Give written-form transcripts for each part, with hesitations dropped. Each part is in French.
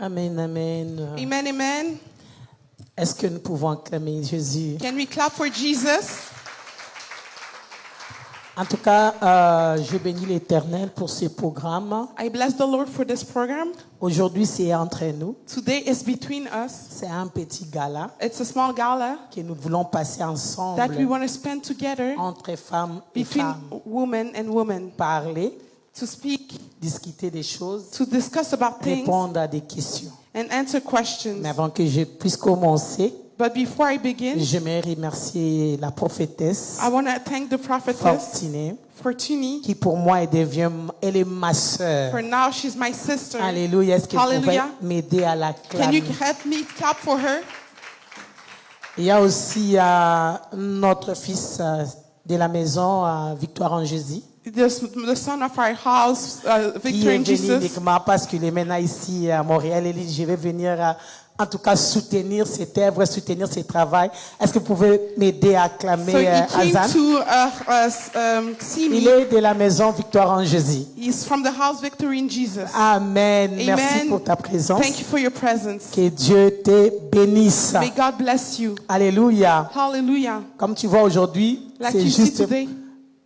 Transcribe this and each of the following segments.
Amen, amen. Amen, amen. Est-ce que nous pouvons acclamer Jésus? Can we clap for Jesus? En tout cas, je bénis l'Éternel pour ce programme. I bless the Lord for this program. Aujourd'hui, c'est entre nous. Today is between us. C'est un petit gala It's a small gala que nous voulons passer ensemble that we want to spend together entre femmes et between femmes. women and women Parler, to speak, discuter des choses, to discuss about things répondre à des questions. and answer questions. Mais avant que je puisse commencer, But before I begin, j'aimerais remercier la prophétesse I want to thank the prophetess Fortunée, Fortuny. qui pour moi elle est ma sœur. For now, she's my sister. Alléluia. Est-ce que vous pouvez Hallelujah. m'aider à la Can you clamer? help me clap for her? Il y a aussi notre fils de la maison, Victoire en Jésus, The son of our house, qui Victor est in venu Jesus. uniquement parce qu'il est maintenant ici à Montréal. Il dit, je vais venir en tout cas soutenir cette œuvre, soutenir ce travail. Est-ce que vous pouvez m'aider à acclamer So he came Azan? to see Il me. est de la maison Victoire en Jésus. He's from the house Victor in Jesus. Amen. Merci Amen. pour ta présence. Thank you for your presence. Que Dieu te bénisse. May God bless you. Alléluia. Hallelujah. Comme tu vois aujourd'hui, Like c'est you see juste today.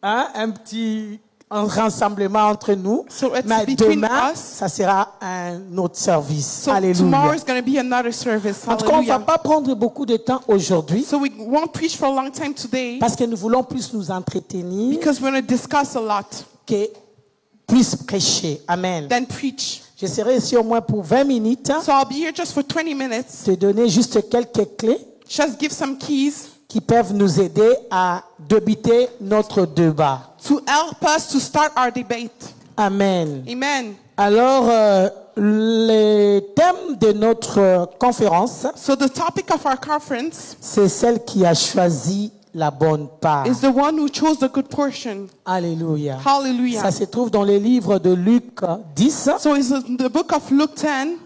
un petit rassemblement entre nous. So it's Mais between demain, us. ça sera un autre service. So tomorrow Alléluia. is going to be another service. En tout cas, on ne va Hallelujah. pas prendre beaucoup de temps aujourd'hui So we won't preach for a long time today parce que nous voulons plus nous entretenir because we're going to discuss a lot que plus prêcher. Amen. than preach. Je serai ici au moins pour 20 minutes, So I'll be here just for 20 minutes. te donner juste quelques clés Just give some keys qui peuvent nous aider à débuter notre débat. to help us to start our debate. Amen. Amen. Alors, le thème de notre conférence, So the topic of our conference c'est celle qui a choisi la bonne part. is the one who chose the good portion. Alléluia. Hallelujah. Ça se trouve dans le livre de Luc 10, So it's in the book of Luke 10,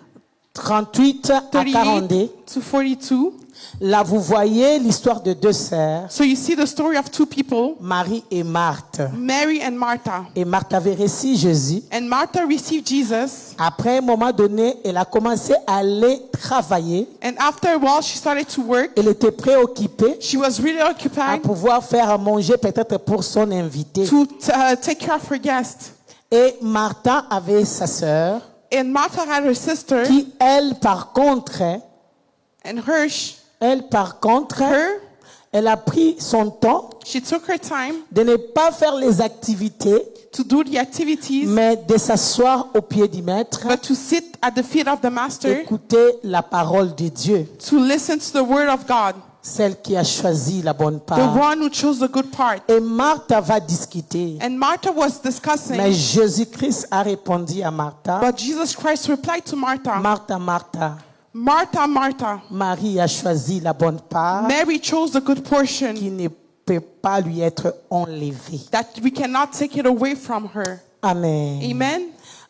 38 à 42. 38 to 42. Là, vous voyez l'histoire de deux sœurs, So you see the story of two people, Marie et Marthe. Mary and Martha. Et Marthe avait reçu Jésus. And Martha received Jesus. Après un moment donné, elle a commencé à aller travailler. And after a while, she started to work. Elle était préoccupée She was really à occupied pouvoir faire à manger peut-être pour son invité. to take care of her guest. Et Martha avait sa sœur And Martha had her sister, qui, elle, par contre, and her, elle a pris son temps she took her time de ne pas faire les activités, to do the activities, mais de s'asseoir au pied du maître, but to sit at the feet of the master, écouter la parole de Dieu, to listen to the word of God, celle qui a choisi la bonne the part. one who chose the good part. Et Martha va discuter. And Martha was Mais discussing, Jésus-Christ a répondu à Martha, but Jesus Christ replied to Martha, Martha, Martha, Martha, Martha, Marie a choisi la bonne part Mary chose the good portion qui ne peut pas lui être enlevée. that we cannot take it away from her. Amen. Amen.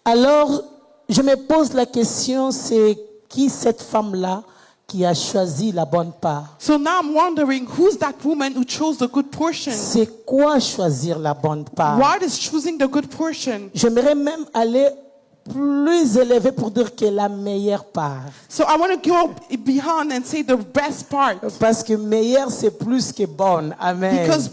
Alors, je me pose la question, c'est qui cette femme-là qui a choisi la bonne part? So now I'm wondering, who's that woman who chose the good portion? C'est quoi choisir la bonne part? What is choosing the good portion? J'aimerais même aller plus élevé pour dire que la meilleure part. So I want to go beyond and say the best part. Parce que meilleure, c'est plus que bonne. Amen. Because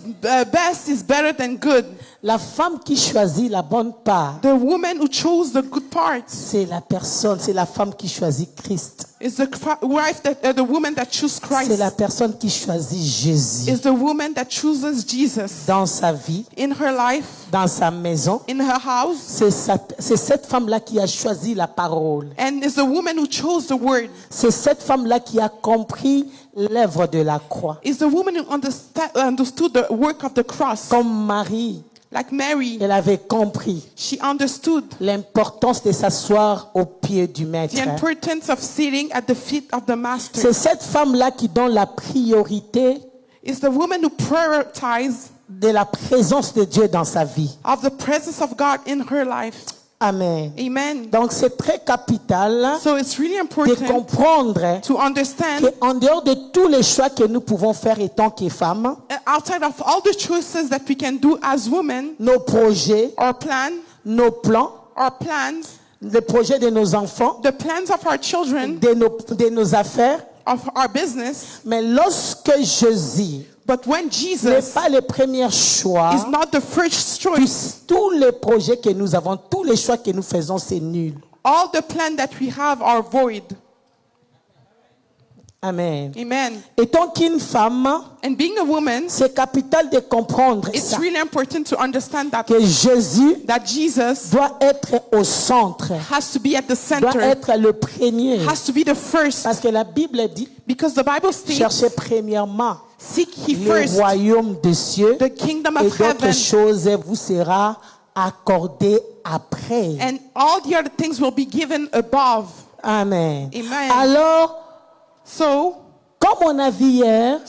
best is better than good. La femme qui choisit la bonne part, The woman who chose the good part c'est la personne, c'est la femme qui choisit Christ. is the wife the woman that chooses C'est Christ. la personne qui choisit Jésus Is the woman that chooses Jesus dans sa vie, in her life, dans sa maison. in her house, C'est cette femme-là qui a choisi la parole. and is the woman who chose the word. C'est cette femme-là qui a compris l'œuvre de la croix. Is the woman who understood the work of the cross. Comme Marie, Like Mary, elle avait compris she understood l'importance de s'asseoir au pied du maître. the importance of sitting at the feet of the master. C'est cette femme-là qui donne la priorité Is the woman who prioritizes de la présence de Dieu dans sa vie. of the presence of God in her life. Amen. Amen. Donc c'est très capital So it's really de important comprendre to understand qu'en dehors de tous les choix que nous pouvons faire étant que femmes, outside of all the choices that we can do as women, nos projets, our plan, nos plans, our plans, les projets de nos enfants, the plans of our children, de nos affaires. of our business. Mais lorsque Jésus But when n'est Jesus pas le premier choix, is not the first choice, tous les projets que nous avons, tous les choix que nous faisons, c'est nul. all the plans that we have are void. Amen. Amen. Et tant qu'une femme, And being a woman, c'est capital de comprendre it's ça, really important to understand que Jésus that Jesus doit être au centre, has to be at the doit center, être le premier. has to be the first, Parce que la Bible dit, because the Bible states, cherchez premièrement seek ye le first royaume des cieux the kingdom et of d'autres heaven, choses vous sera accordées après. and all the other things will be given above. Amen. Amen. Alors, So, comme on a vu hier,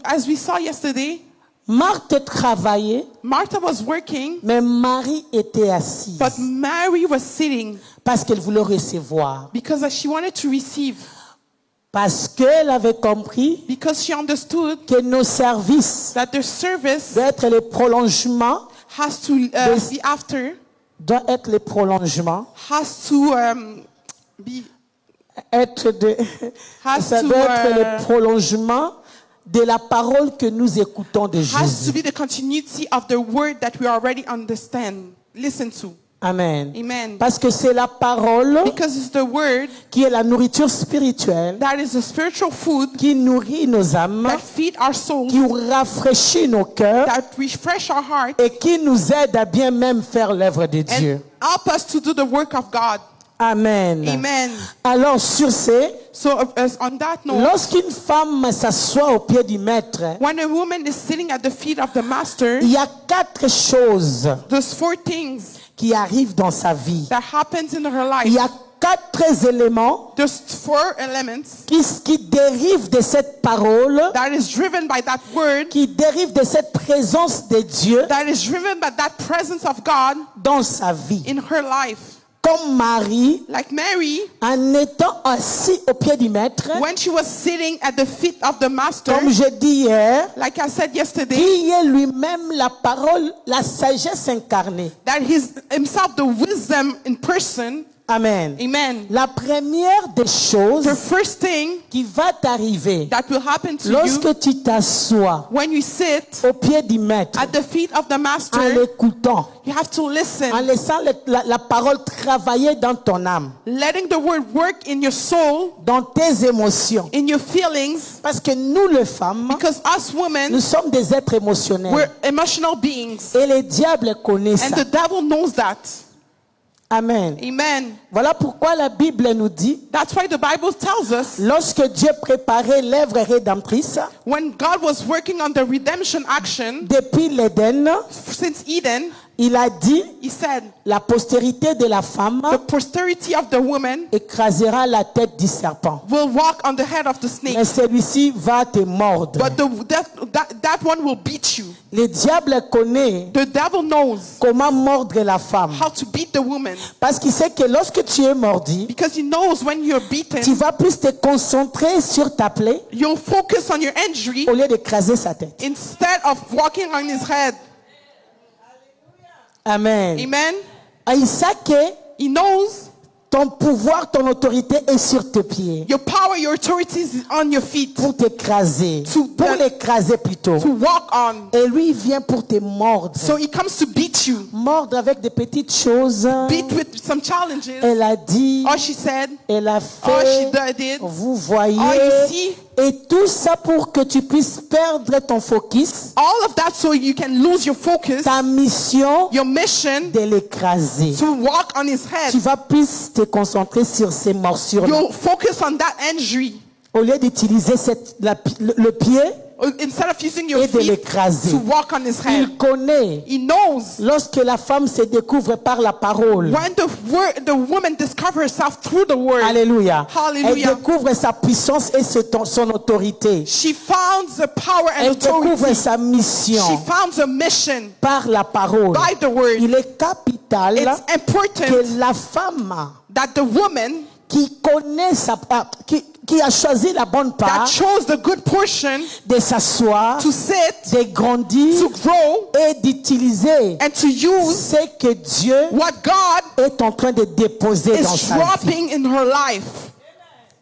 as we saw yesterday, Marthe travaillait, Martha was working, mais Marie était assise but Mary was sitting parce qu'elle voulait recevoir. because she wanted to receive, Parce qu'elle avait compris because she understood que nos services that their service doivent être le prolongement, has to be after, doit être le prolongement, has to be, être de, Has ça to, doit être le prolongement de la parole que nous écoutons de has to Jésus. be the continuity of the word that we already understand, listen to. Amen. Amen. Parce que c'est la parole Because it's the word qui est la nourriture spirituelle, that is the spiritual food qui nourrit nos âmes, that feed our souls, qui rafraîchit nos cœurs that refresh our heart, et qui nous aide à bien même faire l'œuvre de Dieu. and help us to do the work of God. Amen. Amen. Alors sur ce, So on that note, lorsqu'une femme s'assoit au pied du maître, when a woman is sitting at the feet of the master, il y a 4 choses there's 4 things qui arrivent dans sa vie. that happens in her Il y life. a 4 éléments There's 4 elements qui dérivent de cette parole, that is driven by that word, qui dérivent de cette présence de Dieu that is driven by that presence of God dans sa vie. in her life. Comme Marie, Like Mary, en étant assis au pied du maître, when she was sitting at the feet of the master, comme je dis hier, like I said yesterday, qui est lui-même la parole, la sagesse incarnée. that he's himself the wisdom in person. Amen. Amen. La première des choses The first thing qui va t'arriver that will happen to you lorsque tu t'assois when you sit au pied du maître, at the feet of the en master, l'écoutant, you have to en listen, laissant la parole travailler dans ton âme, letting the word work in your soul, dans tes émotions. in your feelings, Parce que nous, les femmes, because us nous women, sommes des êtres émotionnels. we're emotional beings, Et le diable connaît and ça. the devil knows that. Amen. Amen. Voilà pourquoi la Bible nous dit, That's why the Bible tells us lorsque Dieu préparait l'œuvre rédemptrice, when God was working on the redemption action depuis l'Éden, since Eden, il a dit, he said, la postérité de la femme the posterity of the woman écrasera la tête du serpent. will walk on the head of the snake, Mais celui-ci va te mordre. but that one will beat you. Le diable connaît The devil knows comment mordre la femme. how to beat the woman, Parce qu'il sait que lorsque tu es mordu, because he knows when you're tu beaten, vas plus te concentrer sur ta plaie you'll focus on your injury au lieu d'écraser sa tête. instead of walking on his head. Amen. Amen. Et il sait que He knows ton pouvoir, ton autorité est sur tes pieds your power, your authority is on your feet pour t'écraser, pour l'écraser plutôt. to walk on. Et lui, il vient pour te mordre. So he comes to beat you, Mordre avec des petites choses. beat with some challenges. Elle a dit, All she said, elle a all she fait, did, vous voyez, all you see, et tout ça pour que tu puisses perdre ton focus, all of that so you can lose your focus, ta mission your mission de l'écraser. to walk on his Tu head. vas plus te concentrer sur ces morsures You'll focus on that injury au lieu d'utiliser le pied instead of using your et de feet l'écraser. to walk on his head. Il connaît He knows lorsque la femme se découvre par la parole. when the woman discovers herself through the word. Alléluia. Hallelujah. Elle découvre sa puissance et son autorité. She found the power and Elle découvre authority. sa mission She found a mission par la parole. by the word. Il est capital It's important que la femme that the woman qui connaît qui a choisi la bonne that part, chose the good portion de s'asseoir, to sit, de grandir to grow, et d'utiliser and to use ce que Dieu what God est en train de déposer dans is sa vie. dropping in her life.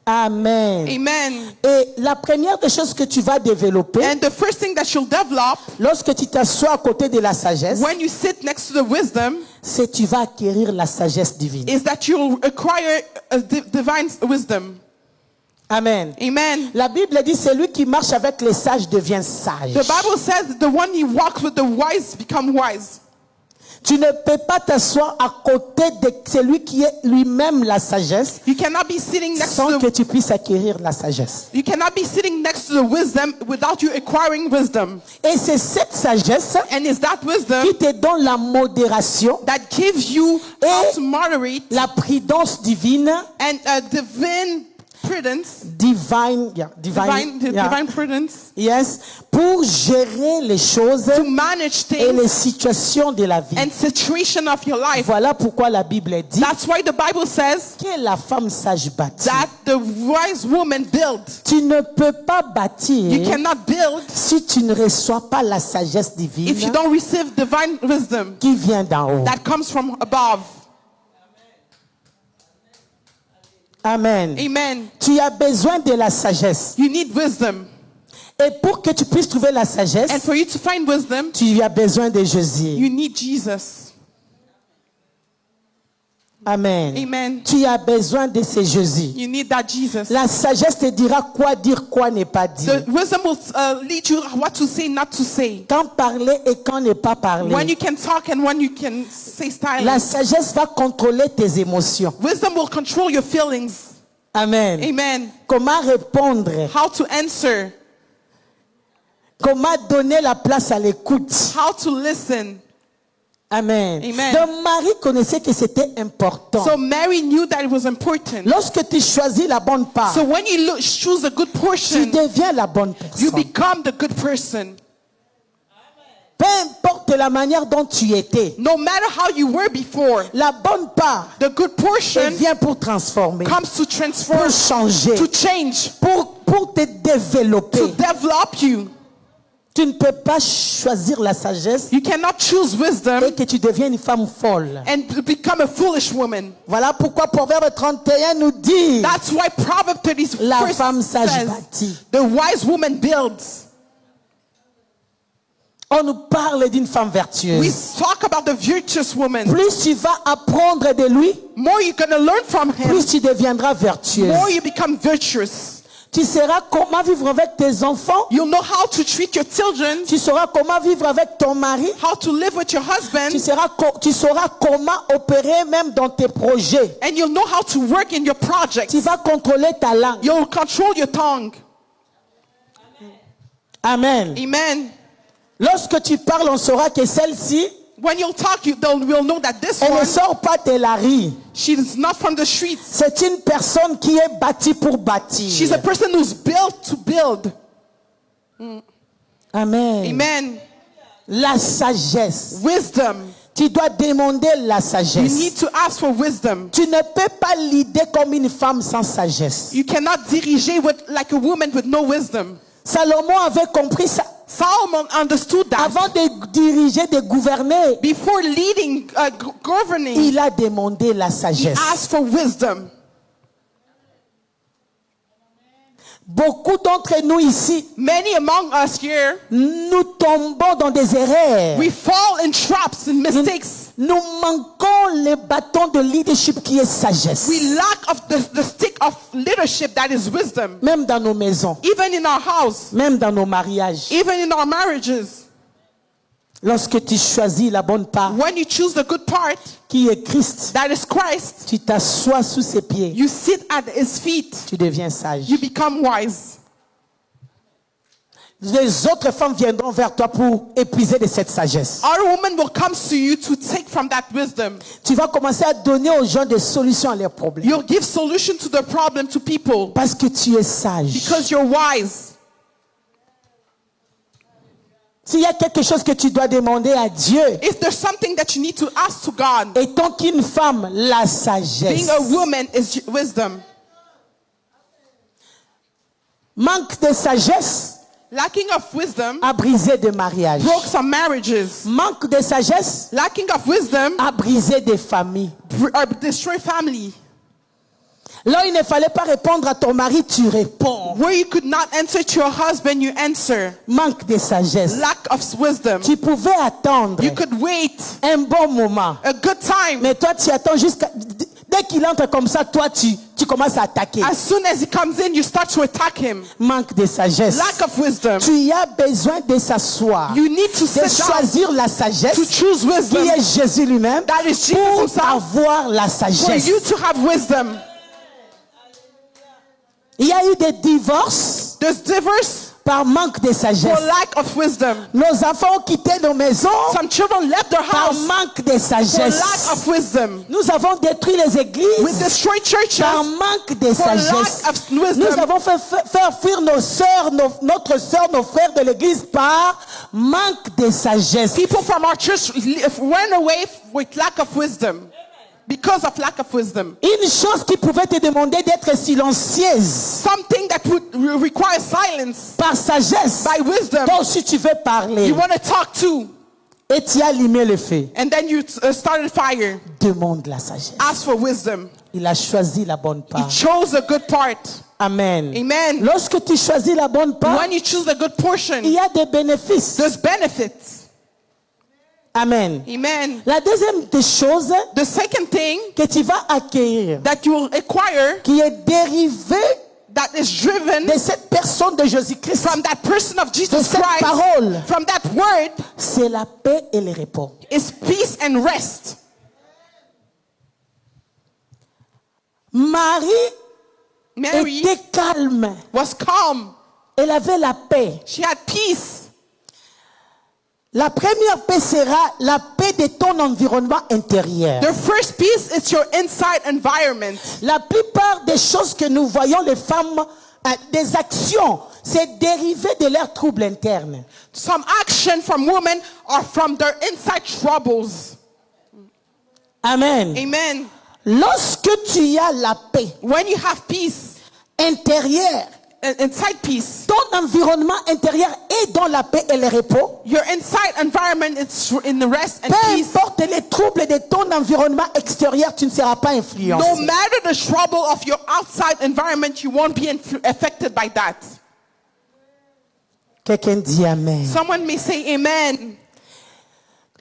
Amen. Amen. Et la première des choses que tu vas développer, And the first thing that she'll develop lorsque tu t'assois à côté de la sagesse, when you sit next to the wisdom c'est que tu vas acquérir la sagesse divine. is that you'll acquire a divine wisdom. Amen. Amen. La Bible dit celui qui marche avec les sages devient sage. The Bible says the one who walks with the wise become wise. Tu ne peux pas t'asseoir à côté de celui qui est lui-même la sagesse You cannot be sitting next sans to que the tu puisses acquérir la sagesse. you cannot be sitting next to the wisdom without you acquiring wisdom. Et c'est cette sagesse And it's that wisdom qui te donne la modération, that gives you how to moderate la prudence divine, and divine prudence, divine prudence yes, pour gérer les choses to manage et les things situations de la vie. and situation of your life. Voilà pourquoi la Bible dit That's why the Bible says que la femme sage bâtit. that the wise woman builds. Tu ne peux pas You bâtir cannot build si tu ne reçois pas la sagesse if you divine don't receive divine wisdom qui vient d'en haut. that comes from above. Amen. Amen. Tu as besoin de la sagesse. You need wisdom. Et pour que tu puisses trouver la And sagesse, for you to find wisdom, tu as besoin de Jésus. you need Jesus. Amen. Amen. Tu as besoin de ce Jésus. You need that Jesus. La sagesse te dira quoi dire, quoi ne pas dire. The wisdom will lead you what to say, not to say. Quand parler et quand ne pas When parler. you can talk and when you can stay La silent. sagesse va contrôler tes émotions. Wisdom will control your feelings. Amen. Amen. Comment répondre? How to answer. Comment donner la place à l'écoute? How to listen. Amen. Amen. Donc Marie connaissait que c'était important. So Mary knew that it was important. Lorsque tu choisis la bonne part, So when you choose a good tu portion, deviens la bonne you personne. become the good person. Peu importe la manière dont tu étais, No matter how you were before, la bonne part, the good portion elle vient pour transformer, comes to transform, pour changer, to change, pour te développer. to develop you. Tu ne peux pas choisir la sagesse You cannot choose wisdom et que tu deviens une femme folle. and become a foolish woman. Voilà pourquoi Proverbe 31 nous dit, That's why Proverbs 30 la femme sage bâtit. says, the wise woman builds. On nous parle d'une femme We vertueuse. talk about the virtuous woman. Plus tu vas apprendre de lui, More you're going to learn from him, plus tu deviendras vertueuse. more you become virtuous. Tu sauras comment vivre avec tes enfants. You'll know how to treat your children, Tu sauras comment vivre avec ton mari. how to live with your husband, Tu sauras comment opérer même dans tes projets. and you'll know how to work in your projects. Tu vas contrôler ta langue. You'll control your tongue. Amen. Amen. Lorsque tu parles, on saura que celle-ci, When you'll talk, we'll know that this elle ne one, sort pas de la rue. she's not from the streets. C'est une personne qui est bâtie pour bâtir. She's a person who's built to build. Amen. Amen. La sagesse. Wisdom. Tu dois demander la You sagesse. need to ask for wisdom. Tu ne peux pas l'idée comme une femme sans sagesse. You cannot diriger like a woman with no wisdom. Salomon avait compris ça. Solomon understood that. Avant de diriger, de gouverner, Before leading, governing, il a demandé la he sagesse. asked for wisdom. Beaucoup d'entre nous ici, Many among us here, nous tombons dans des erreurs. we fall in traps and mistakes. Nous manquons le bâton de leadership qui est sagesse. We lack of the stick of leadership that is wisdom. Même dans nos maisons, Even in our house, même dans nos mariages. even in our marriages. Lorsque tu choisis la bonne part, When you choose the good part, qui est Christ, that is Christ, tu t'assois sous ses pieds, you sit at his feet, tu deviens sage. you become wise. Les autres femmes viendront vers toi pour épuiser de cette sagesse. Other women will come to you to take from that wisdom. Tu vas commencer à donner aux gens des solutions à leurs problèmes. You'll give solution to the problem to people Parce que tu es sage. because you're wise. S'il y a quelque chose que tu dois demander à Dieu, If there's something that you need to ask to God, étant qu'une femme, la sagesse. being a woman is wisdom. Manque de sagesse Lacking of wisdom a brisé des mariages. broke some marriages. Manque de sagesse Lacking of wisdom a brisé des familles. destroyed family. Là, il ne fallait pas répondre à ton mari, tu réponds. Where you could not answer to your husband, you answer. Manque de sagesse. Lack of wisdom. Tu pouvais attendre You could wait un bon moment. a good time. Mais toi, tu attends jusqu'à... Dès qu'il entre comme ça, toi, tu commences à attaquer. As soon as he comes in, you start to attack him. Manque de sagesse. Lack of wisdom. Tu as besoin de s'asseoir. You need to De sit down choisir la sagesse to choose qui wisdom. est Jésus lui-même That is Jesus pour himself. avoir la For sagesse. you to have wisdom. Il y a eu des divorces There's divorce par manque de for sagesse. lack of wisdom. Nos enfants ont quitté nos maisons Some children left their par house manque de for sagesse. lack of wisdom. Nous avons détruit les We églises destroyed churches par manque de for sagesse. lack of wisdom. Nous avons fait faire fuir nos sœurs, notre sœur, nos frères de l'église par manque de sagesse. People from our church ran away with lack of wisdom. Because of lack of wisdom. Une chose qui pouvait te demander d'être silencieuse Something that would require silence par sagesse. by wisdom. Donc si tu veux parler You want to talk to, et tu as allumé le feu, and then you started fire. demande la sagesse. Ask for wisdom. Il a choisi la bonne He part. chose a good part. Amen. Amen. Lorsque tu choisis la bonne part, When you choose a good portion, il y a des bénéfices. there's benefits. Amen. Amen. La deuxième des choses The second thing que tu vas acquérir, that you will acquire qui est dérivée that is driven de cette personne de Jésus-Christ, from that person of de Jesus cette Christ, parole, from that word, c'est la paix et le repos. is peace and rest. Marie Mary était calme. was calm. Elle avait la paix. She had peace. La première paix sera la paix de ton environnement intérieur. The first peace is your inside environment. La plupart des choses que nous voyons, les femmes, des actions, c'est dérivé de leurs troubles internes. Some action from women are from their inside troubles. Amen. Amen. Lorsque tu as la paix When you have peace, intérieure, inside peace, ton environnement intérieur est dans la paix et le repos. your inside environment is in the rest and Peu peace. importe les troubles de ton environnement extérieur, tu ne seras pas No influencé. matter the trouble of your outside environment, you won't be affected by that. Quelqu'un dit Amen. Someone may say amen.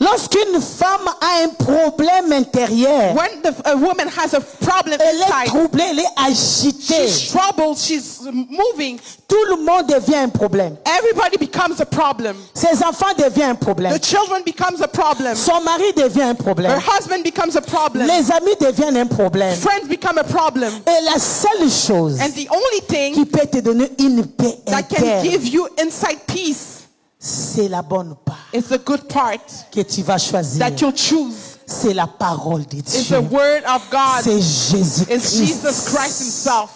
Lorsqu'une femme a un problème intérieur, When a woman has a problem elle est inside, troublée, elle est agitée. she's troubled, she's moving, Tout le monde devient un problème. everybody becomes a problem. Ses enfants deviennent un problème. The children becomes a problem. Son mari devient un Her problème. husband becomes a problem. Les amis deviennent un problème. Friends become a problem. Et la seule chose And the only qui thing peut te donner une paix that can interne, give you inside peace c'est la bonne part is the good part que tu vas choisir. that you'll choose. C'est la parole de It's Dieu. the word of God. C'est It's Jésus-Christ. Jesus Christ himself.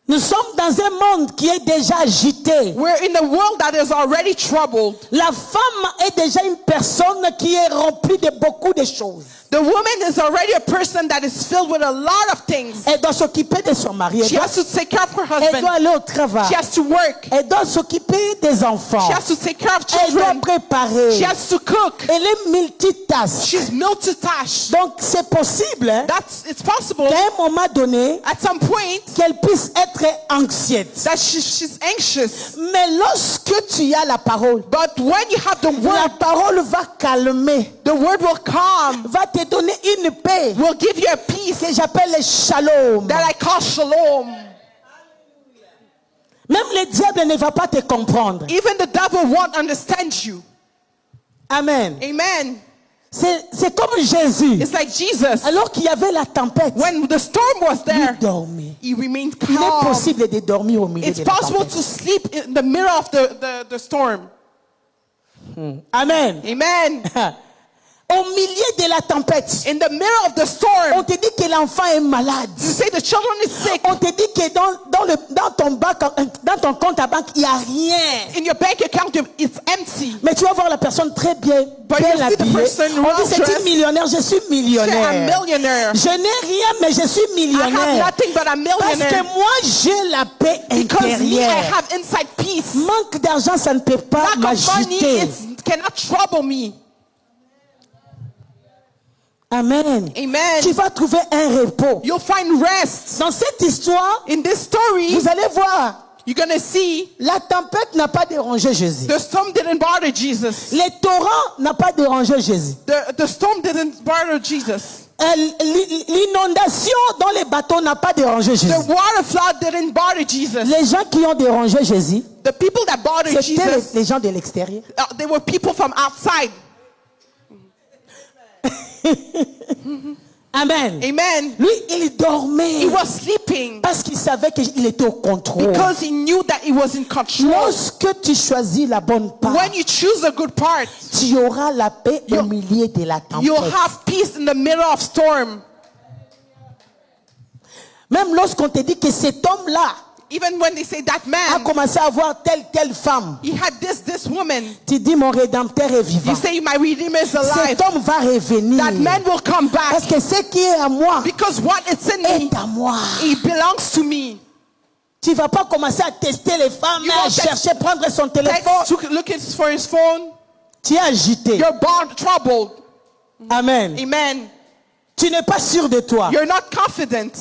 Nous sommes dans un monde qui est déjà agité. We're in a world that is already troubled. La femme est déjà une personne qui est remplie de beaucoup de choses. The woman is already a person that is filled with a lot of things. Elle doit s'occuper de son mari. She has to take care of her Elle husband. doit aller au travail. She has to work. Elle doit s'occuper des enfants. She has to take care of Elle doit children. préparer. She has to cook. Elle est multitâche. She's multitask. Donc c'est possible hein, It's possible qu'à un moment donné, at some point qu'elle puisse être anxiette. that she's anxious. Mais lorsque tu as la parole, But when you have the la word, parole va calmer, the word will calm, va te donner une paix will give you a peace que j'appelle le shalom. that I call shalom. Même le diable ne va pas te comprendre. Even the devil won't understand you. Amen. Amen. C'est comme Jésus. It's like Jesus. Alors qu'il y avait la tempête, When the storm was there, il dormait. he remained Il est calm. possible de dormir au milieu It's de la possible tempête. to sleep in the middle of the storm. Amen. Amen. Au milieu de la tempête, In the middle of the on storm, te dit que l'enfant est malade. you say the children is sick. On te dit que dans ton compte à banque, il n'y a rien. In your bank account, it's empty. Mais tu vas voir la personne très bien, But bien you see the habillée. person On well dit c'est dressed. une millionnaire, je suis Say, I'm millionnaire. millionaire. Je n'ai rien, mais je suis I have millionnaire. nothing but I'm Parce millionaire. que moi, j'ai la paix Because me, I intérieure. have inside peace. Manque d'argent, ça ne peut pas Lack of money m'agiter. cannot trouble me. Amen. Amen. Tu vas trouver un repos. You'll find rest. Dans cette histoire, In this story, vous allez voir, you're going to see la tempête n'a pas dérangé Jésus. the storm didn't bother Jesus. Les torrents n'ont pas dérangé Jésus. The storm didn't bother Jesus. L'inondation dans les bateaux n'a pas dérangé Jésus. The water flood didn't bother Jesus. Les gens qui ont dérangé Jésus, The people that bothered c'était Jesus, les gens de l'extérieur. they were people from outside. Amen. Amen. Lui, il dormait He was sleeping parce qu'il savait qu'il était au contrôle. because he knew that he was in control. Lorsque tu choisis la bonne part, When you choose a good part, tu auras la paix au You'll- milieu de la you'll tempête. have peace in the middle of storm. Même lorsqu'on te dit que cet homme-là Even when they say that a man, commencé à voir telle femme, he had this woman. tu dis mon rédempteur est vivant. You say my redeemer is alive. Cet homme va revenir. That man will come Parce back que ce qui est à moi because what it's in me, est à moi. it belongs to me. Tu ne vas pas commencer à tester les femmes, You à won't chercher, prendre son téléphone. Text, look for his phone. Tu es agité. You're troubled. Amen. Amen. Tu n'es pas sûr de toi. You're not confident.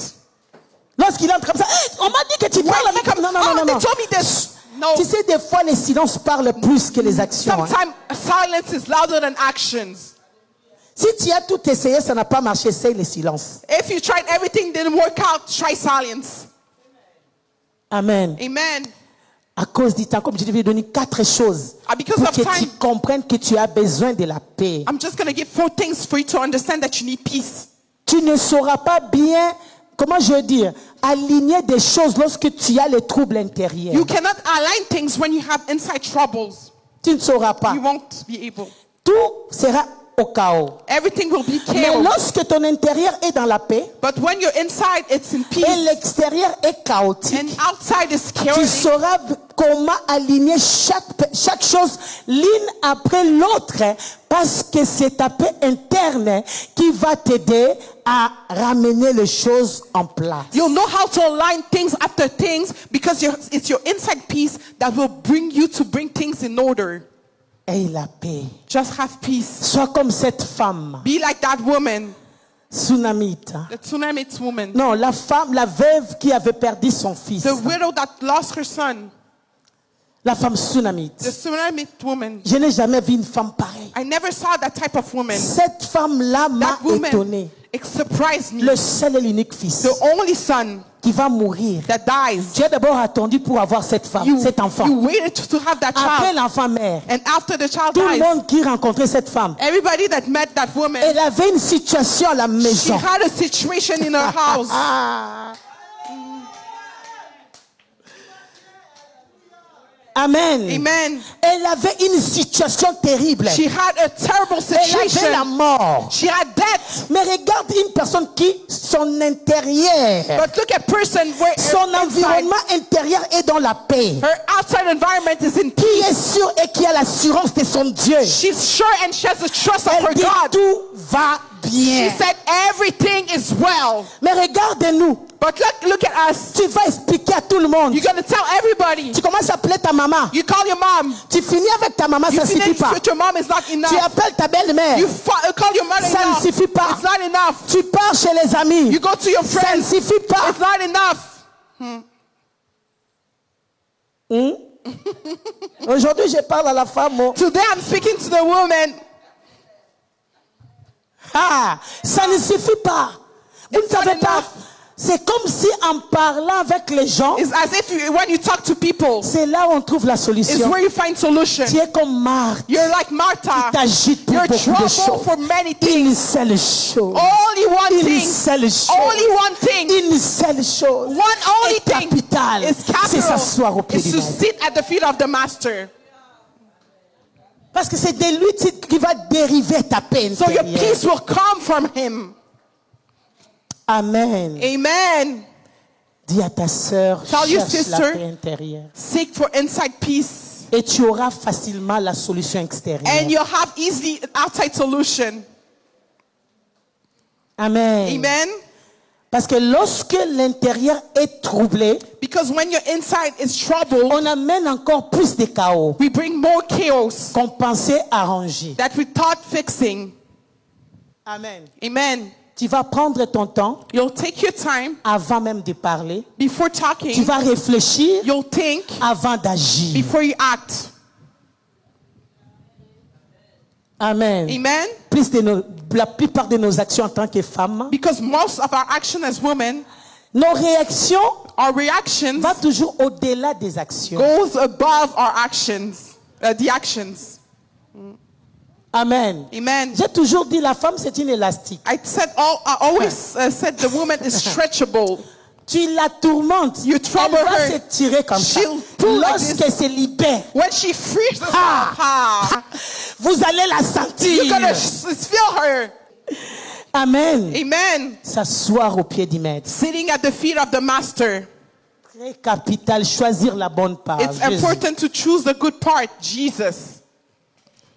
Lorsqu'il entre comme ça, hey, on m'a dit que tu parles avec... Non, non, oh, non, they non. told me this. No. Tu sais, des fois, les silences parlent plus que les actions. hein. Sometimes silence is louder than actions. Si tu as tout essayé, ça n'a pas marché, essaye le silence. If you tried everything, didn't work out, try silence. Amen. Amen. À cause du temps, comme je vais donner 4 choses Because pour of que tu time, comprennes que tu as besoin de la paix. I'm just going to give 4 things for you to understand that you need peace. Tu ne sauras pas bien, comment je veux dire, aligner des choses lorsque tu as les troubles intérieurs. You cannot align things when you have inside troubles. Tu ne sauras pas. You won't be able. Tout sera au chaos. Everything will be Mais chaos. lorsque ton intérieur est dans la paix But when you're inside, it's in peace. et l'extérieur est chaotique, And outside is tu chaotic. sauras comment aligner chaque chose l'une après l'autre, hein, parce que c'est ta paix interne hein, qui va t'aider à ramener les choses en place. You'll know how to align things after things because it's your inside peace that will bring you to bring things in order. Aie la paix. Just have peace. Sois comme cette femme, Be like that woman, Tsunamite. the Tsunamite woman, Non, la femme, la veuve qui avait perdu son fils. the widow that lost her son, La femme Tsunamite. the Tsunamite woman. Je n'ai jamais vu une femme pareille. I never saw that type of woman. Cette femme-là m'a That woman, étonné. it surprised me. Le seul et l'unique fils The only son qui va mourir. that dies. Tu as d'abord attendu pour avoir cette femme, cet enfant. You waited to have that Après child. l'enfant mère, And after the child tout le dies, monde qui rencontrait cette femme, everybody that met that woman, elle avait une situation à la she maison. had a situation in her house. Ah. Amen. Amen. Elle avait une situation terrible. She had a terrible Elle avait la situation. mort. She had death. Mais regarde une personne qui, son intérieur, But look at person where son inside, environnement intérieur est dans la paix. her outside environment is in Qui peace. est sûr et qui a l'assurance de son Dieu. She's sure and she has the trust of Elle her dit God. tout va She bien. said everything is well. Mais regarde-nous. But look at us. Tu vas expliquer à tout le monde. You're going to tell everybody. Tu commences à appeler ta maman. You call your mom. Tu finis avec ta maman, You ça ne suffit finish pas. with your mom is not Tu enough. appelles ta belle-mère. You call your mother Ça ne enough. suffit pas. It's not enough. Tu pars chez les amis. You go to your Ça ne friends. suffit pas. It's not enough. Aujourd'hui, je parle à la femme. Oh. Today I'm speaking to the woman. Ah, ça ne suffit pas. Vous ne It's not savez pas. enough. C'est comme si en parlant avec les gens, It's as if when you talk to people, c'est là où on trouve la it's solution. where you find solution. Tu es comme Marthe. You're like Martha. T'agites pour You're beaucoup de troubled choses. for many things. Une seule chose. Only one Une thing. seule chose. Only one thing. Une seule chose. One only Et thing capitale. is C'est capital. s'asseoir au pied Is du to maître. sit at the feet of the master. Parce que c'est de lui qui va dériver ta paix So your intérieure. peace will come from him. Amen. Amen. Dis à ta sœur, Tell your cherche la sister. paix intérieure. Seek for inside peace. Et tu auras facilement la solution extérieure. And you'll have easily an outside solution. Amen. Amen. Parce que lorsque l'intérieur est troublé, Because when your inside is troubled, on amène encore plus de chaos we bring more chaos qu'on pensait arranger. that we thought fixing. Amen. Amen. Tu vas prendre ton temps You'll take your time avant même de parler. before Tu talking. vas réfléchir You'll think avant d'agir. before you act. Amen. Amen. La plupart de nos actions en tant que femmes, Because most of our action as women, nos réactions our reactions vont toujours au-delà des actions. goes above our actions, the actions. Amen. Amen. J'ai toujours dit la femme c'est une élastique. I always said the woman is stretchable. Tu la tourmentes, You trouble elle va her. se tirer comme ça. She'll pull like Lorsqu'elle se libère, When she frees herself, vous allez la sentir. you're gonna feel her. Amen. Amen. S'asseoir au pied du maître. Sitting at the feet of the master. Très capital, choisir la bonne part. It's Jésus. important to choose the good part, Jesus.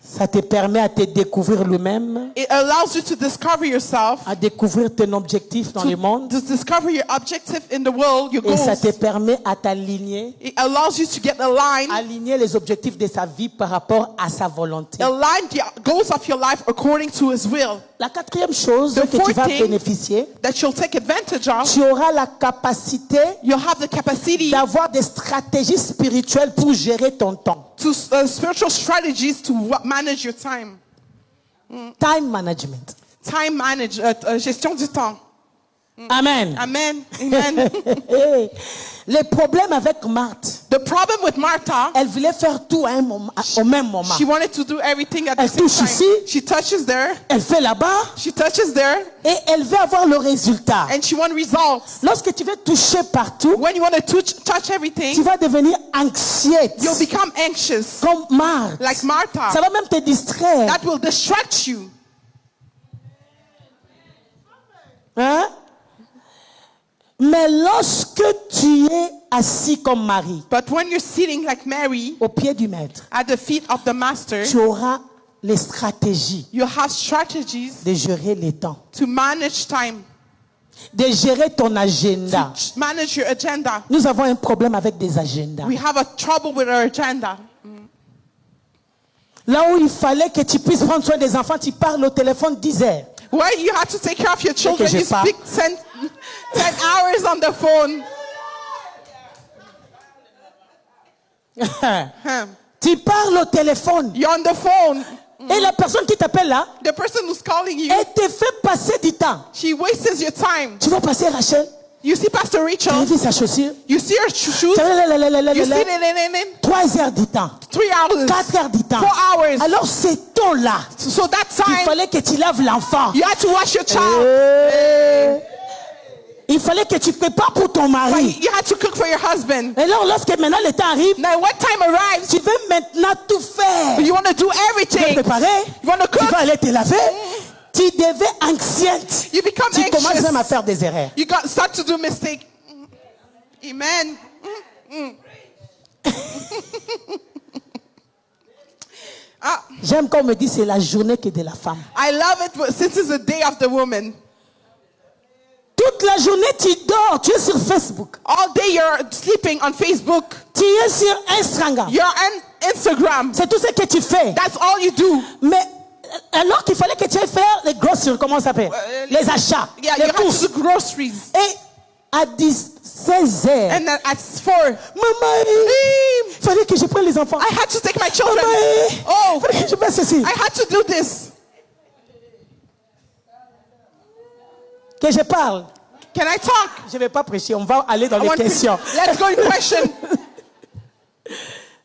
Ça te permet à te découvrir lui-même, It allows you to discover yourself, à découvrir ton objectif dans le monde. to discover your objective in the world, your Et ça te goals. permet à t'aligner, It allows you to get aligned, aligner les objectifs de sa vie par rapport à sa volonté. align the goals of your life according to his will. La quatrième chose The que tu fourth vas thing bénéficier, that you'll take advantage of, tu auras la capacité you'll have the capacity d'avoir des stratégies spirituelles pour gérer ton temps. to spiritual strategies to manage your time. Time management. Time manage, gestion du temps. Amen. Amen. Amen. Le problème avec Marthe, The problem with Martha, elle voulait faire tout à un moment, au même moment. she wanted to do everything at the Elle same touche time. ici. She touches there, Elle fait là-bas she touches there, et elle veut avoir le résultat. and she wants results. Lorsque tu veux toucher partout, When you want to touch tu everything, vas devenir anxiette. you'll become anxious, Comme Marthe. like Ça Martha. va même te distraire. That will distract you. Hein? Mais lorsque tu es assis comme Marie, But when you're sitting like Mary au pied du maître, at the feet of the master, tu auras les stratégies you have strategies de gérer les temps, to manage time, de gérer ton agenda. manage your agenda. Nous avons un problème avec des agendas. We have a trouble with our agenda. Là où il fallait que tu puisses prendre soin des enfants, tu parles au téléphone 10 heures. Where you have to take care of your children, je you pars. speak 10 hours on the phone. Tu parles au téléphone. You're on the phone. Et la personne qui t'appelle là, The person who's calling you, elle te fait passer du temps. she wastes your time. Tu vas passer Rachel, You see Pastor tu as Rachel, vu sa chaussure. you see her shoes, you see it 3 heures du temps. 3 hours, 4 heures du temps. 4 hours. Alors ce temps-là, So that il time, fallait que tu laves l'enfant. you had to wash your child. Il fallait que tu prépares pour ton mari. You had to cook for your husband. Et alors lorsque maintenant le temps arrive, Now when time arrives, tu veux maintenant tout faire. you want to do Tu veux everything. préparer, You want to tu cook. vas aller te laver. Tu deviens anxiette. You become Tu commences même à anxious. faire des erreurs. You got start to do mistake. Amen. J'aime quand on me dit c'est la journée que de la femme. I love it since it's the day of the woman. Toute la journée tu dors, tu es sur Facebook. All day you're sleeping on Facebook. Tu es sur Instagram. You're on Instagram. C'est tout ce que tu fais. That's all you do. Mais alors qu'il fallait que tu ailles faire les groceries, comment ça s'appelle? Les achats, Yeah, les you have courses. to do groceries. Et à 16 heures, And then at 4, maman, il fallait que je prenne les enfants. I had to take my children. Maman, Oh, il fallait que je fasse ceci. I had to do this. Que je parle. Can I talk? Je ne vais pas prêcher, on va aller dans I les want to- questions. Let's go in question.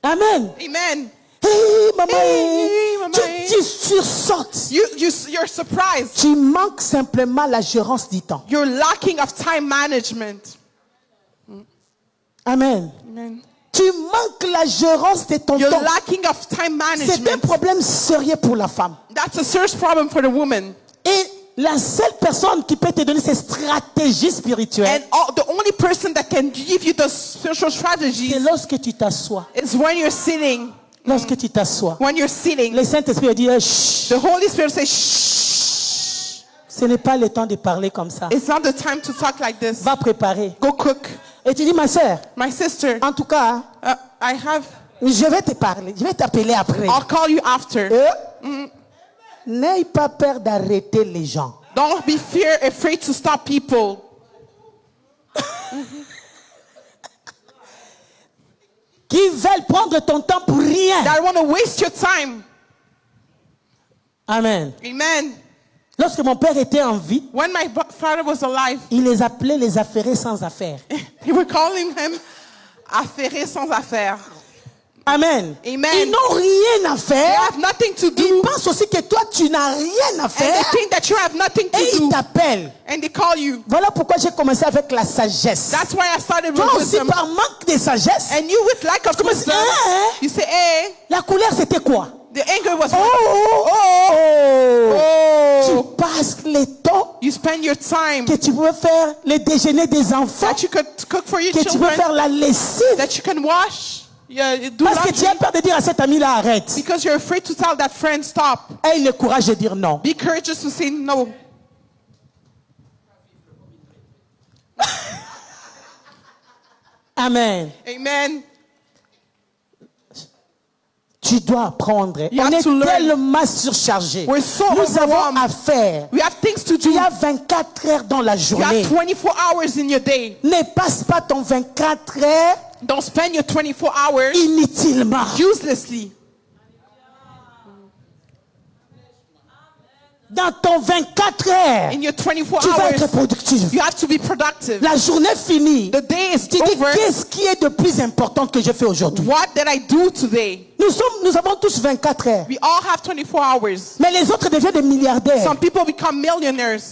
Amen. Amen. Hey, maman, Hey, maman. tu sursautes. You're surprised. Tu manques simplement la gérance du temps. You're lacking of time management. Amen. Amen. tu manques la gérance de ton You're temps. lacking of time C'est un management. problème sérieux pour la femme. That's a serious problem for the woman. Et la seule personne qui peut te donner ces stratégies spirituelles, The only person that can give you the spiritual c'est strategies lorsque tu t'assois. is when you're sitting. Lorsque tu t'assois. When you're sitting, Le Saint-Esprit dit, chut, the Holy Spirit says, shh. ce n'est pas le temps de parler comme ça. It's not the time to talk like this. Va préparer. Go cook. Et tu dis, ma sœur, My sister, en tout cas, I have, je vais te parler. Je vais t'appeler après. I'll call you after. N'aie pas peur d'arrêter les gens. Don't be afraid to stop people. Qui veulent prendre ton temps pour rien. That want to waste your time. Amen. Amen. Lorsque mon père était en vie, When my father was alive, il les appelait les affairés sans affaires. they were calling him affairé sans affaires. Amen. Amen. Ils n'ont rien à They faire. have nothing to Ils do. pensent aussi que toi, tu n'as rien à And they faire. think that you have nothing Et to ils do. t'appellent. And they call you. Voilà pourquoi j'ai commencé avec la sagesse. That's why I started Toi with aussi, wisdom. par manque de sagesse, And you with lack of commences, wisdom, hein? you say, hey, la colère, c'était quoi? the anger was Tu oh. passes le temps You spend your time que tu peux faire le déjeuner des enfants, that you could cook for your que tu peux children, faire la lessive. that you can wash, do Parce que tu as laundry, peur de dire à cet ami-là, arrête. because you're afraid to tell that friend stop. Aie le courage de dire non. Be courageous to say no. Amen. Amen. Tu dois apprendre. You On have est to learn. tellement surchargés. We're so Nous avons overwhelmed. à faire. We have things to do. Tu as 24 heures dans la You journée. have 24 hours in your day. Ne passe pas ton 24 heures Don't spend your 24 hours inutilement. uselessly. Dans ton 24 heures, In your 24 tu vas être hours, productif. you have to be productive. La journée finie. The day is Tu dis, over. qu'est-ce qui est de plus important que je fais aujourd'hui? What did I do today? Nous avons tous 24 heures. We all have 24 hours. Mais les autres deviennent des milliardaires. Some people become millionaires.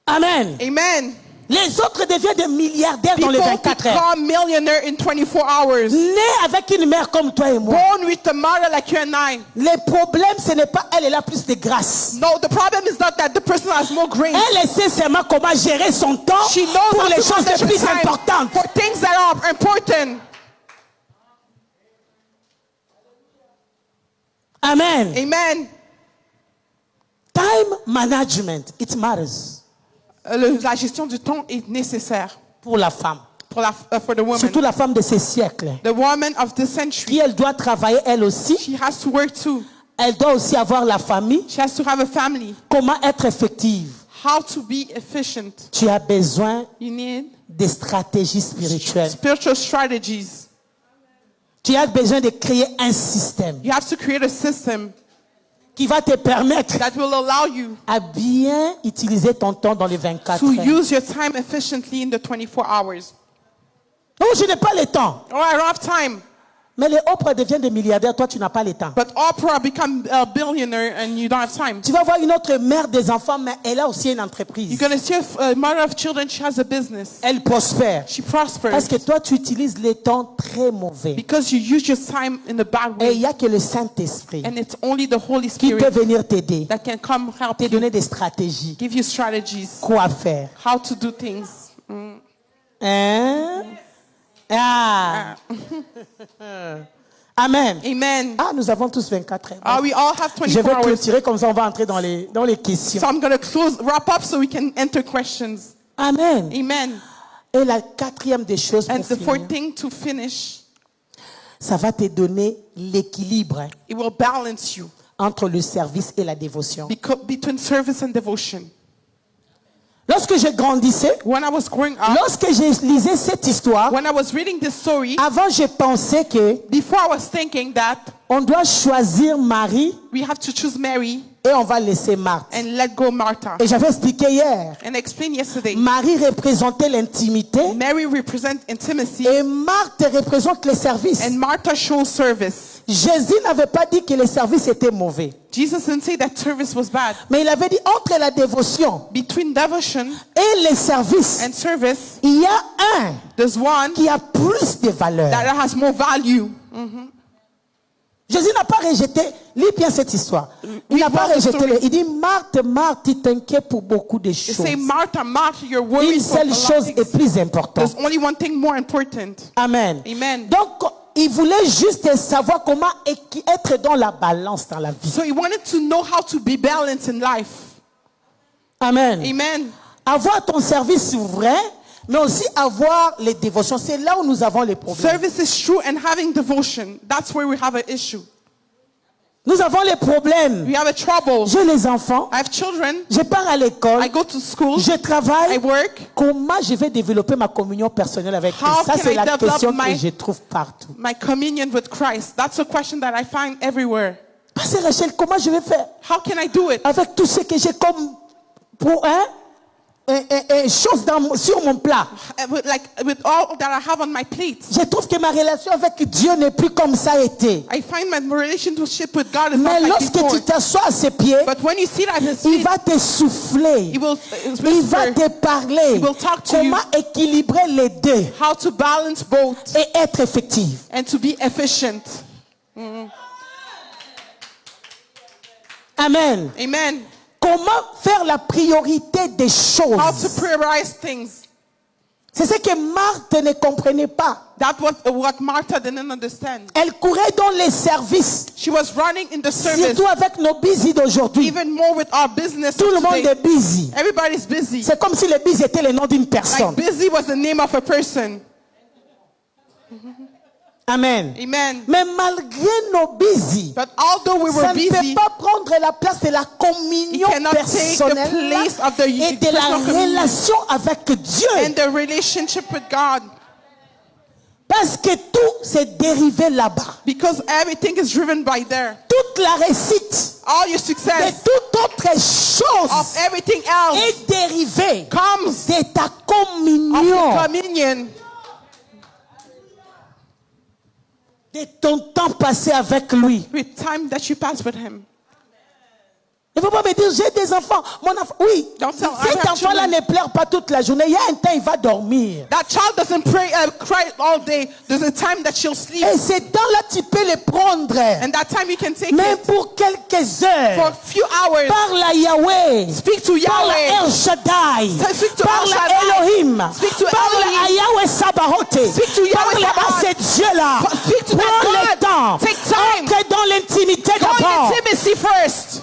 Amen. Amen. Les autres deviennent des milliardaires dans les People 24 heures. become millionaire in 24 hours. Né avec une mère comme toi et moi. Born with a mother like you and I. Le problème, ce n'est pas elle a plus de grâce. No, the problem is not that the person has more grace. Elle sait seulement comment gérer son temps She knows pour how les to choses manage les plus her time importantes. for things that are important. Amen. Amen. Time management, it matters La gestion du temps est nécessaire pour la femme. For the woman. Surtout la femme de ces siècles. The woman of this century. Qui elle doit travailler elle aussi. She has to work too. Elle doit aussi avoir la famille. She has to have a family. Comment être effective? How to be efficient. Tu as besoin You need de stratégies spirituelles. spiritual strategies. Tu as besoin de créer un système You have to create a system qui va te permettre that will allow you à bien utiliser ton temps dans les 24 to heures. use your time efficiently in the 24 hours. Oh, je n'ai pas le temps. Oh, I don't have time. Mais les Oprah deviennent des milliardaires, toi tu n'as pas le temps. But Oprah become a billionaire and you don't have time. Tu vas voir une autre mère des enfants, mais elle a aussi une entreprise. You're going to see a mother of children, she has a business. Elle prospère. She prospers. Parce que toi tu utilises le temps très mauvais. Because you use your time in the bad Et il way. n'y a que le Saint-Esprit And it's only the Holy qui peut Spirit venir t'aider, that can come help te you, donner des stratégies, give you strategies, quoi faire. how to do things. Hein? Ah. Amen. Amen. Ah, nous avons tous 24 heures. We all have Je 24 vais hours. clôturer comme ça on va entrer dans les questions. So I'm going to wrap up so we can enter questions. Amen. Amen. Et la quatrième des choses pour And the finir, fourth thing to finish, ça va te donner l'équilibre it will balance you entre le service et la dévotion. between service and devotion. Lorsque je grandissais, When I was growing up, lorsque je lisais cette histoire, when I was reading this story, avant je pensais que before I was thinking that on doit choisir Marie we have to choose Mary et on va laisser Marthe. and let go Martha. Et j'avais expliqué hier, And I explained yesterday, Marie représentait l'intimité Mary represents intimacy et Marthe représente le service. and Martha shows service. Jésus n'avait pas dit que le service était mauvais. Jesus didn't say that service was bad. Mais il avait dit entre la dévotion Between devotion et le service, and service, il y a un there's one qui a plus de valeur. that has more value. Jésus n'a pas rejeté, lis bien cette histoire. Il n'a pas well the rejeté, story. il dit Marthe, Marthe, tu t'inquiètes pour beaucoup de You choses. say, Martha, Martha, you're worried Une for a seule lot of chose things. est plus importante. There's only one thing more important. Amen. Amen. Donc, il voulait juste savoir comment être dans la balance dans la vie. So he wanted to know how to be balanced in life. Amen. Amen. Avoir ton service vrai, mais aussi avoir les dévotions. C'est là où nous avons les problèmes. Service is true, and having devotion, that's where we have an issue. Nous avons les problèmes. We have a trouble. J'ai les enfants, I have children. je pars à l'école, I go to school. je travaille. I work. Comment je vais développer ma communion personnelle avec Christ? How Ça, can c'est I la develop question que my- je trouve partout. My communion with Christ. That's a question that I find everywhere. Pasteur Rachel, comment je vais faire How can I do it? avec tout ce que j'ai comme pour chose sur mon plat? With all that I have on my plate. Je trouve que ma relation avec Dieu n'est plus comme ça a été. I find my relationship with God is Mais not like lorsque before. tu t'assois à ses pieds, But when you sit at his il feet, va te souffler. he will Il va whisper te parler. He will talk to you. Comment équilibrer les deux how to balance both et être effectif. and to be efficient. Amen. Amen. Comment faire la priorité des How to choses? prioritize things. C'est ce que Marthe ne comprenait pas. That was what Martha didn't understand. Elle courait dans les services, She was running in the service, surtout avec nos busy d'aujourd'hui. even more with our business Tout le of monde today. est busy. Everybody's busy. C'est comme si le busy était le nom d'une personne. Like busy was the name of a person. Amen. Amen. Mais malgré nos busy, But although we ça were ne busy, peut pas prendre la place de la communion It cannot take the personnelle place of the et de la personal communion. relation avec Dieu. and the relationship with God, Parce que tout s'est dérivé là-bas. because everything is driven by there. Toute la réussite All your de success toute autre of chose everything else est dérivée comes de ta of your communion, communion, de ton temps passé avec lui. with time that you pass with Him. Il ne faut pas me dire, j'ai des enfants. Mon enfant, oui, Don't tell, I cet have enfant-là children. ne pleure pas toute la journée. Il y a un temps, il va dormir. That child doesn't cry all day. There's a time that she'll sleep, Et ce temps-là, tu peux le prendre. and that time you can take Mais it pour quelques for heures, a few hours. parle à Yahweh. Speak to Parle à Yahweh. El Shaddai. Speak to Parle El à Shaddai. Elohim. Speak to Parle à Elohim. Yahweh Sabaoth. Speak to Yahweh Parle à Sabaoth. ce Dieu-là. Speak to that Prends le God. temps. Take time. Entre dans l'intimité Go d'abord. in intimacy first.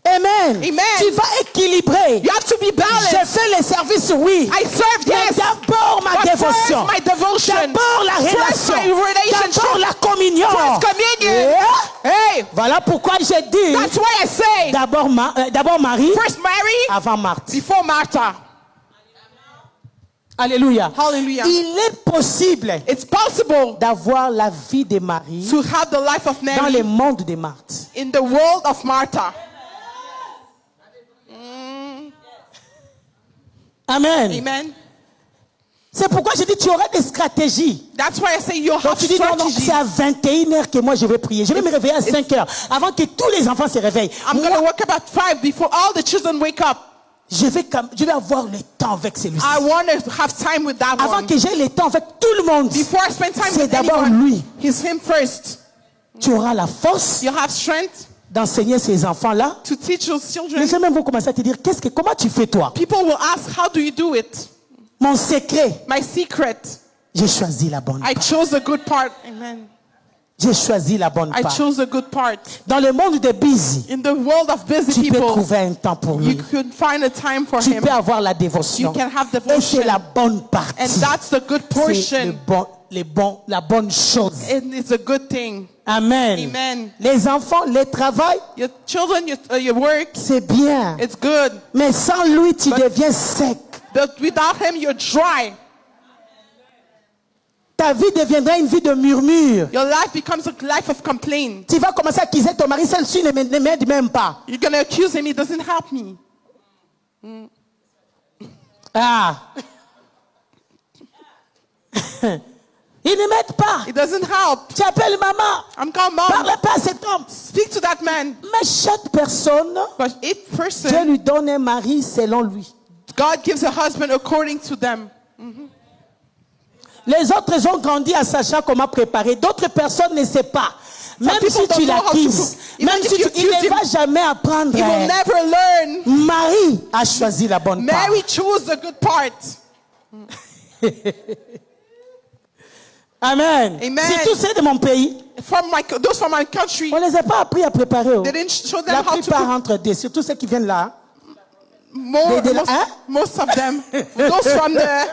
Amen. Amen. Tu vas équilibrer. You have to be Je balanced. fais le service, oui. I serve, Mais yes. d'abord ma But dévotion. first my devotion. D'abord la First relation. my relationship. D'abord la communion. First communion. Yeah. Hey, Voilà pourquoi j'ai dit that's why I say d'abord Marie first Mary avant Marthe. before Martha. Alléluia. Hallelujah. Il est possible It's possible d'avoir la vie de Marie to have the life of dans le Mary monde de Marthe. in the world of Martha. Amen. Amen. C'est pourquoi je dis tu auras des stratégies. That's why I say you Donc have tu dis non, strategy. c'est à 21h que moi je vais prier. Je vais me réveiller à 5h avant que tous les enfants se réveillent. I'm Moi, going to wake up at 5 before all the children wake up. je vais avoir le temps avec celui-ci. I want to have time with that Avant one. que j'aie le temps avec tout le monde, Before I spend time c'est with d'abord anyone, lui. He's Him first. Tu auras la force You have strength d'enseigner ces enfants-là. to teach those Les children. gens même vont commencer à te dire, comment tu fais toi? People will ask, how do you do it? Mon secret, My secret. j'ai choisi la bonne I part. chose the good part. Amen. J'ai choisi la bonne I part. chose the good part. Dans le monde des busy, In the world of busy tu peux people, trouver un temps pour you lui. could find a time for Tu Him. peux avoir la dévotion. You can have Et devotion. c'est la bonne partie. And that's the good C'est portion. la bonne chose. And it's a good thing. Amen. Amen. Les enfants, le travail, Your children, your work, c'est bien. it's good. Mais sans lui, tu deviens sec. But without Him, you're dry. Ta vie deviendra une vie de murmure. Your life becomes a life of complaint. Tu vas commencer à accuser ton mari, celle-ci ne m'aide même pas. You're going to accuse him. He doesn't help me. Ah. Il ne m'aide pas. It doesn't help. Tu appelles maman. I'm calling Parle mom. pas à cet homme. Speak to that man. Mais chaque personne, But each Dieu person, lui donne un mari selon lui. God gives a husband according to them. Les autres ont grandi à sachant comment préparer. D'autres personnes ne savent pas. Même people si tu don't know how to l'acquises, cook. même Even si if you tu, il accuse ne him, va jamais apprendre. He will never learn. Marie a choisi la bonne part. Mary chose the good part. Amen. Amen. Si tous ceux de mon pays, Those from my country, on ne les a pas appris à préparer. Oh. they didn't show them La how to plupart cook. entre deux, surtout ceux qui viennent là. Most of them, those from the,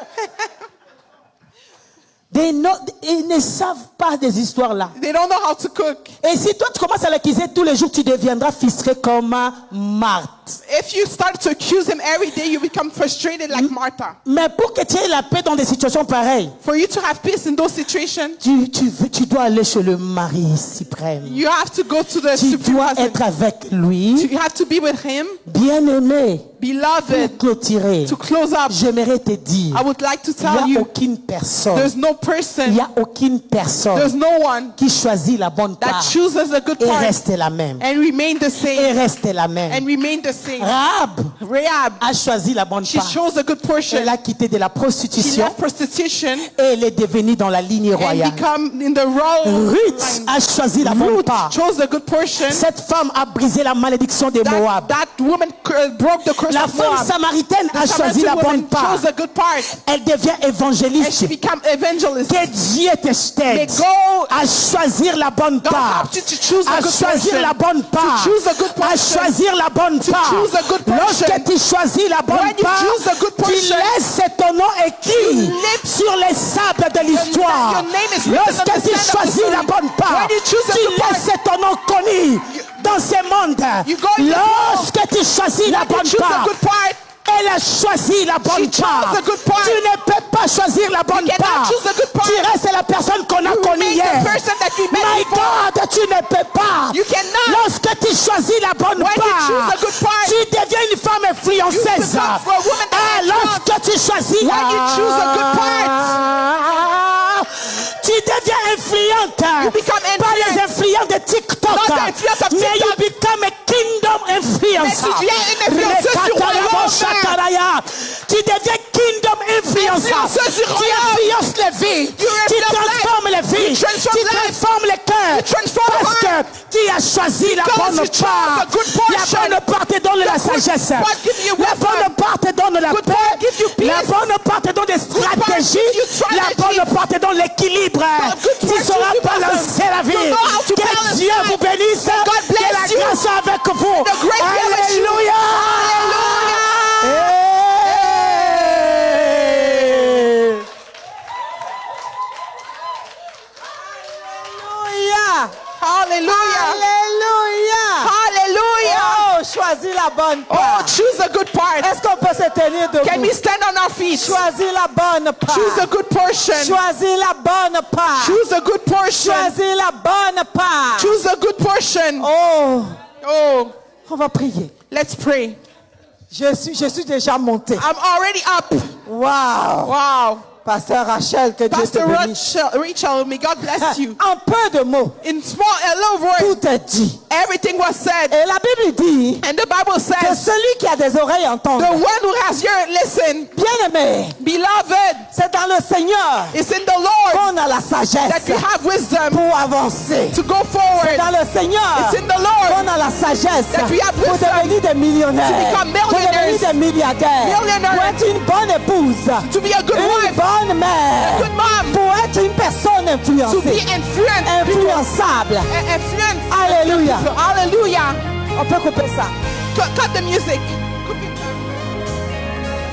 Ils ne savent pas des histoires là. they don't know how to cook. Et si toi tu commences à l'accuser tous les jours, tu deviendras frustré comme Marthe. If you start to accuse him every day, you become frustrated like Martha. Mais pour que tu aies la paix dans des situations pareilles, For you to have peace in those situations, tu dois aller chez le mari suprême. you have to go to the Tu supreme dois husband. être avec lui, You have to be with him, bien-aimé. beloved. Pour clôturer, To close up, j'aimerais te dire, I would like to il tell n'y a you, aucune personne, there's no il person, n'y a aucune personne there's no one qui choisit la bonne that part chooses a good et part reste la même. and remain the Et same, reste la même. and remain the same. Rahab Rahab, a choisi la bonne she part. chose a good portion. Elle a quitté de la She prostitution left prostitution et elle est devenue dans la ligne and royale. become in the royal Ruth line. a choisi la bonne Ruth part. chose a good portion. Cette femme a brisé la malédiction de Moab. That woman broke the curse La of femme Moab. samaritaine a The choisi la Samaritan bonne woman part. chose a good part, Elle devient and évangéliste. she became evangelist. Que Dieu t'aide May God à choisir la bonne God part. help you to choose a À good choisir portion. la bonne part. To choose a good À portion. choisir la bonne To part. choose a good portion. Lorsque tu choisis la bonne When you part, choose a good tu portion, laisses ton nom écrit live- sur les sables de l'histoire. your name is written Lorsque on the tu sand of choisis history. la bonne part, When you choose a tu good part, laisses ton nom connu dans ce monde. You go in this Lorsque tu choisis la When you bonne choose a part, good part, elle a choisi la bonne chose part. a good part. Tu ne peux pas choisir la bonne cannot part. choose a good part. Tu restes la personne qu'on a You connue remain hier. the person that you met My before. God, tu ne peux pas. You cannot. Lorsque tu choisis la bonne When you part, choose a good part, tu deviens une femme influenceuse. you become a woman that Ah, lorsque tu choisis When you choose a good tu deviens influente. You become Pas les influent. influents de TikTok, Not the influence of mais you TikTok. become a kingdom influencer. Mais tu deviens une influenceuse du royaume. Tu deviens kingdom influencer. Influenceuse du Tu royaume. influences les vies. You Tu influence transformes les vies. You transform Tu lives. transformes les cœurs. You transform Parce que hearts. tu as choisi la Because bonne you chose part. a good portion. La bonne part te donne la The good sagesse. part gives you La wisdom. bonne part te donne la Good part paix. gives you peace. La bonne part te donne des part stratégies. gives you La strategies. bonne part te donne l'équilibre. good Tu part sauras gives you balancer la vie. You know how to Que balance Dieu life. vous bénisse. God bless Que la you. grâce soit avec vous. The grace be with you. Alléluia. Hey. Hallelujah. Alléluia. Hallelujah. Oh, choisis la bonne Oh, part. choose a good part. Est-ce qu'on peut se tenir debout? Can we stand on our feet? Choisis la bonne part. Choose a good portion. Choisis la bonne part. Choose a good portion. Choisis la bonne part. Choose a good portion. Oh, Oh, on va prier. let's pray. Je suis déjà monté. I'm already up. Wow. Wow. Pasteur Rachel, que Dieu te Pastor bénisse. Rachel, may God bless you. En peu de mots, In a little voice, tout est dit. everything was said. Et la Bible dit And the Bible que says, celui qui a des oreilles entende. the one who has ear, listen. Bien-aimé, Beloved, c'est dans le Seigneur it's in the Lord qu'on a la that sagesse you have wisdom pour avancer. to go C'est forward. dans le Seigneur It's in the Lord qu'on a la sagesse that we have pour wisdom devenir des millionnaires, to become pour devenir millionaires, des milliardaires, millionaires, pour être une bonne épouse, to be a good une wife, bonne mère, good mom, pour être une personne to be influencée, influençable. influence. Alléluia. Hallelujah. On peut couper ça. Cut the music.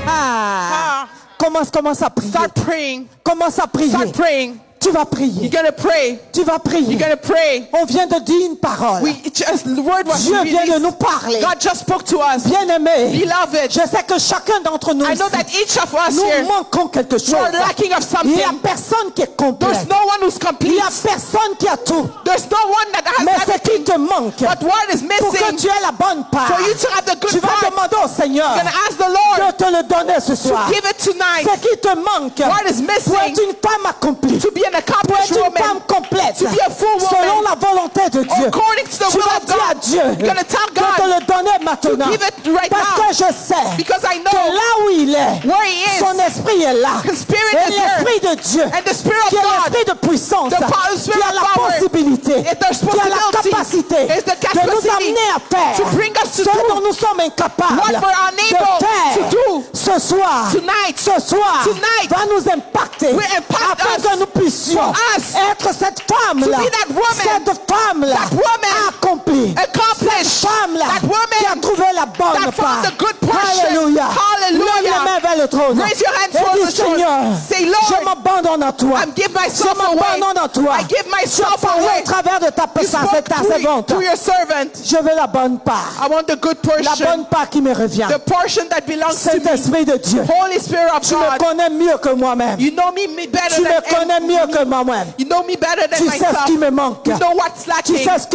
Ah. Commence à prier. Start praying. Commence à prier. Start praying. Tu vas You're prier. gonna pray. Tu vas prier. You're gonna pray. On vient de dire une parole. The word was Dieu vient de released. nous parler. God just spoke to us. Bien-aimé, Beloved, je sais que chacun d'entre nous I know ici, that each of us nous here, manquons quelque chose. we're lacking of Il n'y a something. personne qui est complet. There's no one who's Il complete. n'y a personne qui a tout. There's no one that has Mais ce qui everything. te manque, But what is pour que missing tu aies la bonne part, for you to have the tu good vas part, demander au Seigneur You're going to ask the Lord de te le donner ce soir. to give it tonight. Ce qui te manque What is pour missing être une femme accomplie, to be an pour accomplished être une woman, femme complète, to be a full woman, selon la volonté de Dieu. according to the Tu will vas of dire à God. Dieu You're going to tell de te God le donner maintenant. to give it right Parce now. que je sais Because I que know là où il est, where he is, son esprit est là. his spirit Et is there. l'esprit de Dieu, And the spirit qui of est God, l'esprit de puissance, the power- qui spirit a of la power, possibilité, is the qui a la responsibility, capacité is the de nous capacity amener à faire to bring us to ce do dont nous sommes incapables what we're unable de faire to do ce soir. tonight. Ce soir Tonight va nous impacter will impact afin us, que nous puissions for us être cette femme-là, to be that woman, cette femme-là that woman accomplie, accomplished, cette femme-là that woman qui a trouvé la bonne that found part. the good portion. Alléluia. Hallelujah. Lève les mains vers le trône. Raise your hands Et towards dis, the throne. Seigneur, Say, Lord, je m'abandonne à toi. I give Je myself away. m'abandonne à toi. I give myself Je parle away. au travers de ta You spoke ta servante. to your servant. Je veux la bonne part. I want the good La portion. bonne part qui me revient. The portion that belongs to me. Saint-Esprit de Dieu, Holy Spirit of tu me God. connais mieux que moi-même. You know me better Tu than me connais mieux que me. moi-même. You know me better than Tu sais ce myself. qui me manque. You know what's Tu lacking. sais ce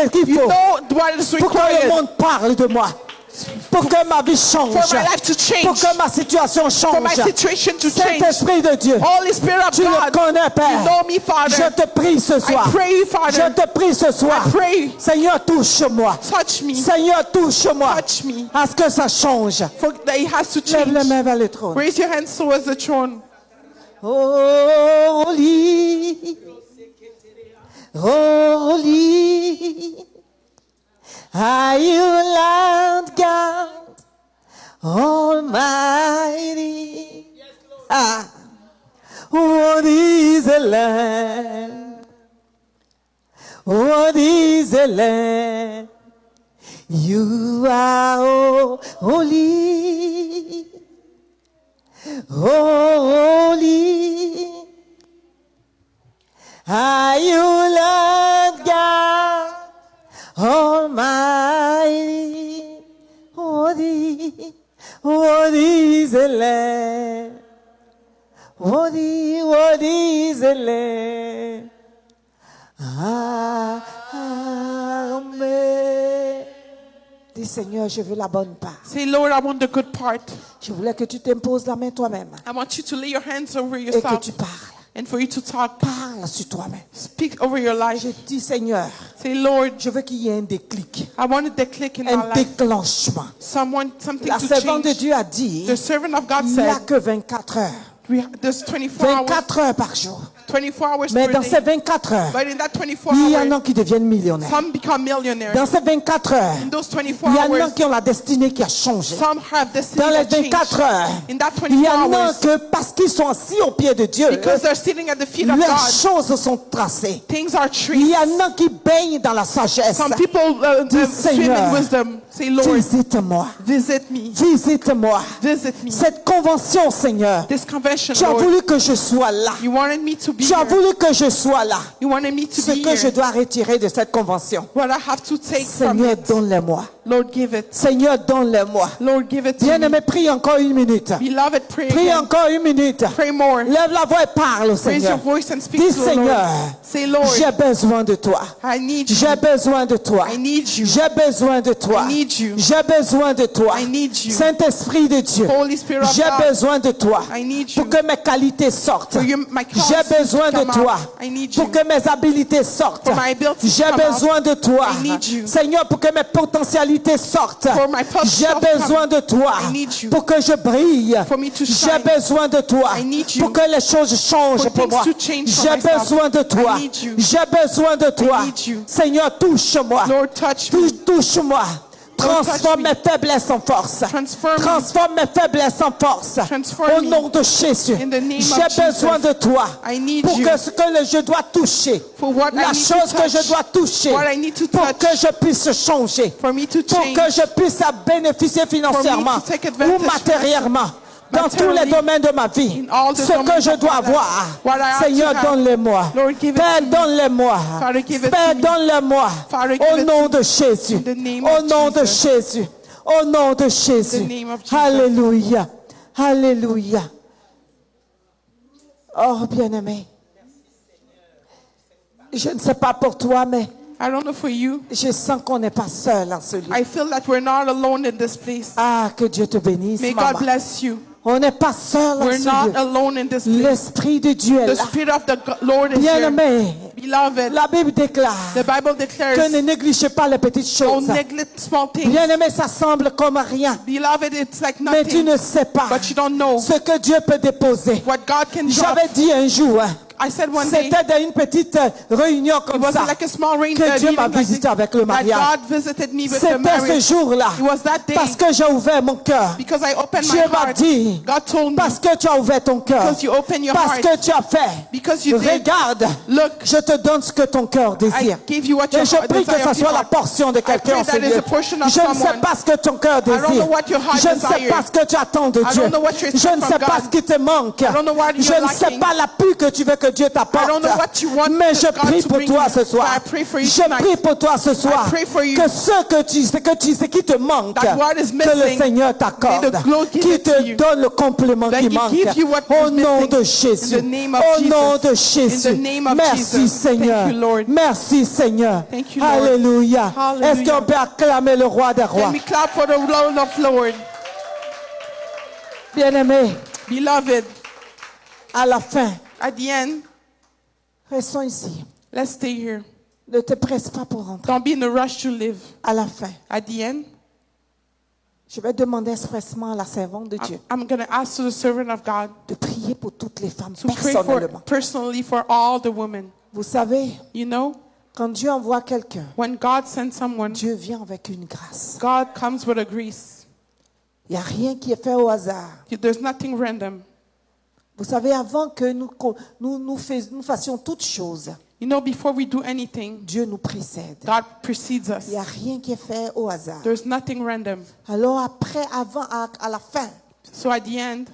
qu'il You faut know what is pour que le required monde parle de moi. Pour que ma vie change. for my life to change. Pour que ma situation For my change. situation to change. Saint-Esprit de Dieu, Holy Spirit of tu le God. connais, You Père. know me, Father. Je te prie ce soir. I pray, Father. Je te prie ce soir. I pray. Seigneur, touche-moi. Touch me. Seigneur, touche-moi. Touch me. À ce que ça change. For that it has to Lève les change. mains vers le trône. Raise your hands towards the throne. Holy, holy, are you Lord God Almighty? Ah, what is the Lamb? What is the Lamb? You are holy. Holy are you, Lord God Almighty? Worthy, worthy is the Lamb. Worthy, worthy is the Lamb. Amen. Dis Seigneur, je veux la bonne part. Say, Lord, I want the good part. Je voulais que tu t'imposes la main toi-même I want you to lay your hands over et que yourself tu parles. and for you to talk. Parle sur toi-même. Speak over your life. Je dis Seigneur, Say, Lord, je veux qu'il y ait un déclic, I wanted the click in my un life. déclenchement. Something La to servante de change. Dieu a dit, The servant of God il n'y a said, que 24 heures. there's 24 hours. 24 heures par jour. 24 hours Mais per dans day. ces 24 heures, But in that 24 il y en a hours, qui deviennent millionnaires. some become millionaires. Dans ces 24 heures, In those 24 il y en a hours, qui ont la destinée qui a changé. some have destiny Dans les that changed. 24 heures, In that il y 24 en a hours, que parce qu'ils sont assis au pied de Dieu, because they're sitting at the feet of leurs God, choses sont tracées. things are Il traced. y en a qui baignent dans la sagesse. Some people Dis, swim Seigneur, in wisdom. Say, Lord, Visite-moi. visit me. Visite-moi. Visit me. Cette convention, Seigneur, This convention, tu as Lord, voulu que je sois là. you wanted me to be Tu as here. voulu que je sois là. You wanted me to Ce be que je here. dois retirer de cette convention. What I have to take from Seigneur, it. donne-le-moi. Lord, give it. Seigneur, donne-le-moi. Lord, give it to me. Bien-aimé, prie encore une minute. Beloved, pray Prie again. encore une minute. Pray more. Lève la voix et parle au Raise your Seigneur. voice and speak Dis, to the Lord. Seigneur, Say, Lord, j'ai besoin de toi. I need you. J'ai besoin de toi. I need you. J'ai besoin de toi. I need you. J'ai besoin de toi. I need you. Saint-Esprit de Dieu, Holy Spirit of j'ai God, besoin de toi I need you. pour que mes qualités sortent. For my J'ai qualities besoin to de come toi out. I need you. pour que mes habilités sortent. For my abilities to J'ai come out. besoin de toi, I need you. Seigneur, pour que mes potentialités sortent. For my J'ai potential besoin de toi I need you. pour que je brille. For me to J'ai shine. besoin de toi I need you. pour que les choses changent For pour things moi. to change for J'ai myself. besoin de toi. I need you. J'ai besoin de toi. need you. Seigneur, touche-moi. Lord, touch me. Touche-moi. Transforme touch me. mes faiblesses en force. Transform me. Transforme mes faiblesses en force. Transform Au me. nom de Jésus. In the name J'ai of besoin Jesus. de toi. I need pour you. que ce que je dois toucher. For what I La need to chose que touch. je dois toucher. What I need to Pour touch. que je puisse changer. For me to Pour change. que je puisse bénéficier financièrement For me to take advantage ou matériellement. Dans tous les materially, domaines de ma vie, in all the ce que domains je of dois my life, avoir, what I have Seigneur, to have. donne-le-moi. Lord, give it Père, to me. donne-le-moi. Father, give it Père, to me. donne-le-moi. Father, give Au it nom to de Jésus. In the name Au of nom de Jesus. Jésus. Au nom de Jésus. In the name of Jesus. Alléluia. Alléluia. Oh, bien-aimé. Je ne sais pas pour toi, mais I don't know for you. Je sens qu'on n'est pas seul en ce lieu. I feel that we're not alone in this place. Ah, que Dieu te bénisse, May maman. God bless you. On n'est pas seul en We're ce not lieu. alone in this place. L'Esprit de Dieu est The là. Spirit of the Lord is here. Bien-aimé, Beloved, la Bible déclare the Bible que declares, ne négligez pas les petites don't choses. neglect small things. Bien-aimé, ça semble comme rien. Beloved, it's like Mais tu nothing. ne sais pas But you don't know ce que Dieu peut déposer. what God can drop. J'avais dit un jour, I said one day, c'était dans une petite réunion it comme was ça, like a small rain que Dieu m'a meeting like visité this, avec le that mariage. God visited me with the C'était ce marriage. jour-là, It was that day parce que j'ai ouvert mon cœur. because I opened my Dieu m'a heart. dit, God told me parce que tu as ouvert ton cœur, because you opened your parce heart, que tu as fait, because you did. regarde, Look, je te donne ce que ton cœur I désire. gave you what Et your je heart prie que desire ce of soit your la heart. portion de quelqu'un pray en ce that is lieu. a portion of Je ne sais someone. pas ce que ton cœur don't désire. know what your heart Je ne sais desires. pas ce que tu attends de Dieu. don't know what you Je expect ne sais from pas God. ce qui te manque. don't know what Je you're ne sais lacking. pas l'appui que tu veux que Dieu t'apporte. I don't know what you want Mais je God prie to pour bring toi you. ce soir. But I pray for you Je tonight. prie pour toi ce soir. pray for you. Que ce qui te manque, That what is que le missing, Seigneur t'accorde. may the Lord give Qui it to te you. donne le complément That qui He manque. give you what Au is nom missing. de Jésus. In the name of Au Jesus. nom de In Jésus. the name of Merci Jesus. Seigneur. Thank you, Lord. Merci Seigneur. Thank you, Lord. Alléluia. Hallelujah. Est-ce qu'on peut acclamer le roi des rois? Can we clap for the Lord of Lords? Bien-aimé, Beloved, à la fin, at the end, restons ici. let's stay here. Ne te presse pas pour rentrer. Don't be in a rush to live. À la fin, At the end, je vais demander expressement à la servante de Dieu I'm going to ask to the servant of God de prier pour toutes les femmes to pray for, personnellement. personally for all the women. Vous savez, You know, quand Dieu envoie quelqu'un, when God sends someone, Dieu vient avec une grâce. God comes with a grace. Il n'y a rien qui est fait au hasard. There's nothing random. Vous savez, avant que nous fassions toutes choses, You know, before we do anything, Dieu nous précède. God precedes us. Il n'y a rien qui est fait au hasard. There's nothing random. Alors après, à la fin, So at the end,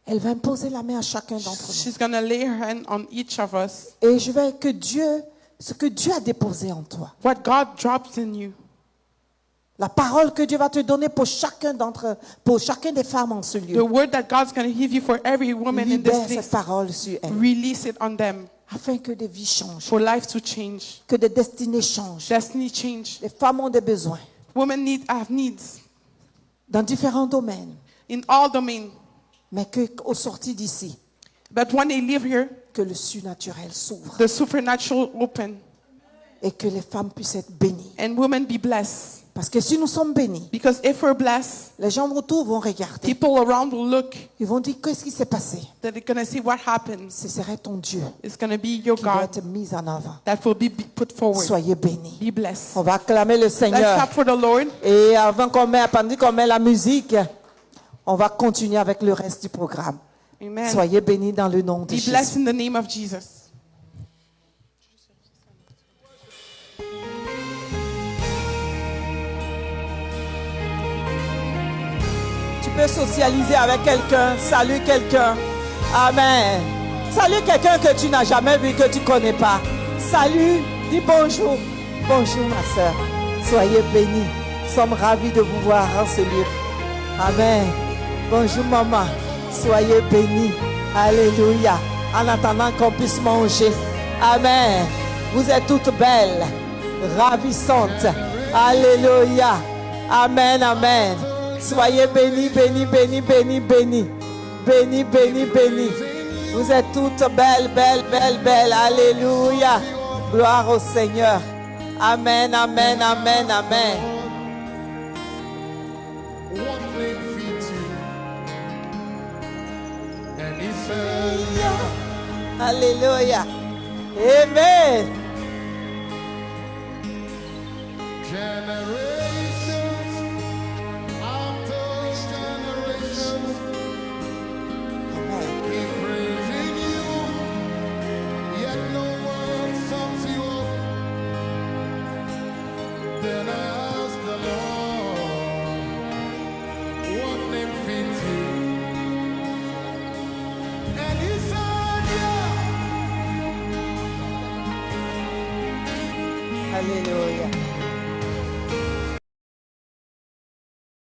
elle va imposer la main à chacun d'entre nous. she's going to lay her hand on each of us. Et je vais ce que Dieu a déposé en toi, What God drops in you, la parole que Dieu va te donner pour chacun des femmes en ce the lieu, word that God's going to give you for every woman in libère this cette place, parole sur elle, release it on them afin que des vies changent, for life to change, que des destinées changent. destiny change. Les femmes ont des besoins Women have needs dans différents domaines, in all domains. mais qu'au sorti d'ici, But when they live here, que le surnaturel s'ouvre the supernatural open et que les femmes puissent être bénies. and women be blessed. Parce que si nous sommes bénis, Because if we're blessed, les gens autour vont regarder. people around will look. Ils vont dire, qu'est-ce qui s'est passé? That they're going to see what happens. Ce serait ton Dieu It's going to be your qui va God être mis en avant. that will be put forward. Soyez bénis. Be blessed. On va acclamer le Let's Seigneur. clap for the Lord. Et pendant qu'on met la musique, on va continuer avec le reste du programme. Amen. Soyez bénis dans le nom de Be blessed Jésus. in the name of Jesus. Tu peux socialiser avec quelqu'un, saluer quelqu'un. Amen. Salue quelqu'un que tu n'as jamais vu, que tu ne connais pas. Salut, dis bonjour. Bonjour ma soeur. Soyez bénis. Nous sommes ravis de vous voir en ce lieu. Amen. Bonjour maman. Soyez bénis. Alléluia. En attendant qu'on puisse manger. Amen. Vous êtes toutes belles, ravissantes. Alléluia. Amen, amen. Soyez bénis, bénis, bénis, bénis, bénis. Bénis, bénis, bénis. Vous êtes toutes belles, belles, belles, belles. Alléluia. Gloire au Seigneur. Amen, amen, amen, amen. One thing feeds you, and he says, Alléluia. Amen. generations after generations keep praising you, yet no one sums you up. Then I ask the Lord, what name fits you? And he said, yeah. Alléluia.